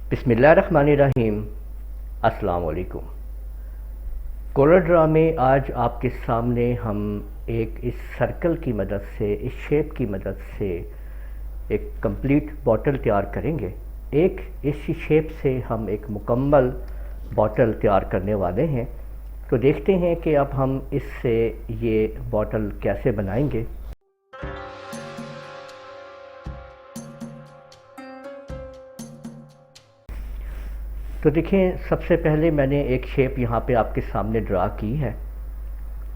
बिस्मिल्लाहिर्रहमानिर्रहीम। अस्सलाम वालेकुम। कोरल ड्रा में आज आपके सामने हम एक इस सर्कल की मदद से, इस शेप की मदद से एक कंप्लीट बॉटल तैयार करेंगे। एक इस शेप से हम एक मुकम्मल बॉटल तैयार करने वाले हैं। तो देखते हैं कि अब हम इससे ये बॉटल कैसे बनाएंगे। तो देखें, सबसे पहले मैंने एक शेप यहाँ पे आपके सामने ड्रा की है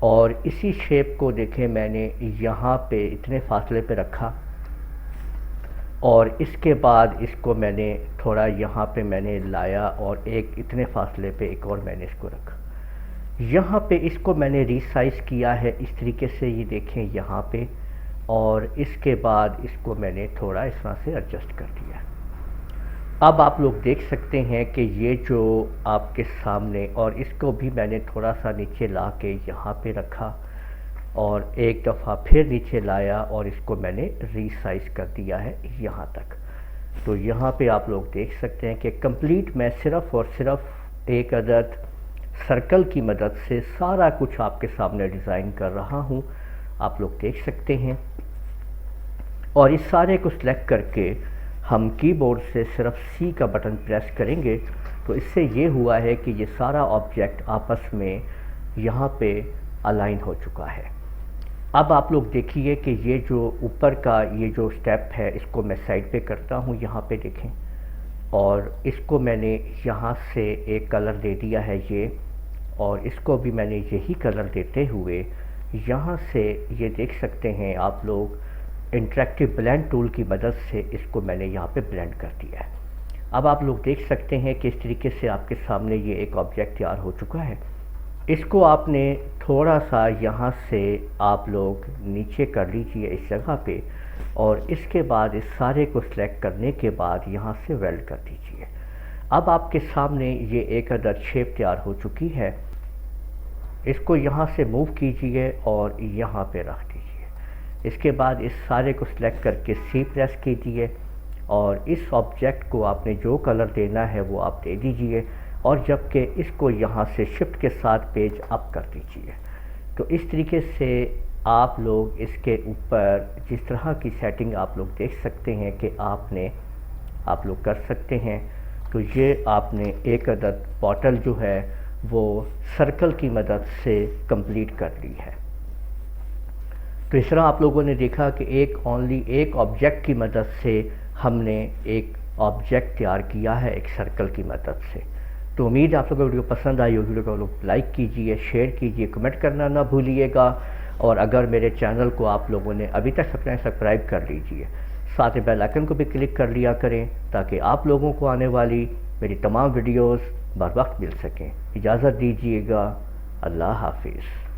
और इसी शेप को देखें मैंने यहाँ पे इतने फासले पे रखा और इसके बाद इसको मैंने थोड़ा यहाँ पे मैंने लाया और एक इतने फासले पे एक और मैंने इसको रखा। यहाँ पे इसको मैंने रीसाइज़ किया है इस तरीके से, ये देखें यहाँ पे, और इसके बाद इसको मैंने थोड़ा इस तरह से एडजस्ट कर दिया। अब आप लोग देख सकते हैं कि ये जो आपके सामने, और इसको भी मैंने थोड़ा सा नीचे ला के यहाँ पे रखा और एक दफ़ा फिर नीचे लाया और इसको मैंने रीसाइज़ कर दिया है यहाँ तक। तो यहाँ पे आप लोग देख सकते हैं कि कंप्लीट मैं सिर्फ़ और सिर्फ एक अदद सर्कल की मदद से सारा कुछ आपके सामने डिज़ाइन कर रहा हूँ। आप लोग देख सकते हैं। और इस सारे को सिलेक्ट करके हम कीबोर्ड से सिर्फ सी का बटन प्रेस करेंगे तो इससे ये हुआ है कि ये सारा ऑब्जेक्ट आपस में यहाँ पे अलाइन हो चुका है। अब आप लोग देखिए कि ये जो ऊपर का ये जो स्टेप है इसको मैं साइड पे करता हूँ, यहाँ पे देखें, और इसको मैंने यहाँ से एक कलर दे दिया है ये, और इसको भी मैंने यही कलर देते हुए यहाँ से ये देख सकते हैं आप लोग इंटरेक्टिव ब्लेंड टूल की मदद से इसको मैंने यहाँ पे ब्लेंड कर दिया है। अब आप लोग देख सकते हैं कि इस तरीके से आपके सामने ये एक ऑब्जेक्ट तैयार हो चुका है। इसको आपने थोड़ा सा यहाँ से आप लोग नीचे कर लीजिए इस जगह पे, और इसके बाद इस सारे को सिलेक्ट करने के बाद यहाँ से वेल्ड कर दीजिए। अब आपके सामने ये एक अदद शेप तैयार हो चुकी है। इसको यहाँ से मूव कीजिए और यहाँ पे रख दीजिए। इसके बाद इस सारे को सिलेक्ट करके सी प्रेस कीजिए और इस ऑब्जेक्ट को आपने जो कलर देना है वो आप दे दीजिए, और जबकि इसको यहाँ से शिफ्ट के साथ पेज अप कर दीजिए। तो इस तरीके से आप लोग इसके ऊपर जिस तरह की सेटिंग आप लोग देख सकते हैं कि आप लोग कर सकते हैं। तो ये आपने एक अदद बॉटल जो है वो सर्कल की मदद से कंप्लीट कर ली है। तो इस तरह आप लोगों ने देखा कि एक ऑब्जेक्ट की मदद से हमने एक ऑब्जेक्ट तैयार किया है एक सर्कल की मदद से। तो उम्मीद है आप लोगों को वीडियो पसंद आई होगी। वीडियो को लोग लाइक कीजिए, शेयर कीजिए, कमेंट करना ना भूलिएगा, और अगर मेरे चैनल को आप लोगों ने अभी तक सब्सक्राइब कर लीजिए, साथ ही बेल आइकन को भी क्लिक कर लिया करें ताकि आप लोगों को आने वाली मेरी तमाम वीडियोज़ बर वक्त मिल सकें। इजाज़त दीजिएगा। अल्लाह हाफिज़।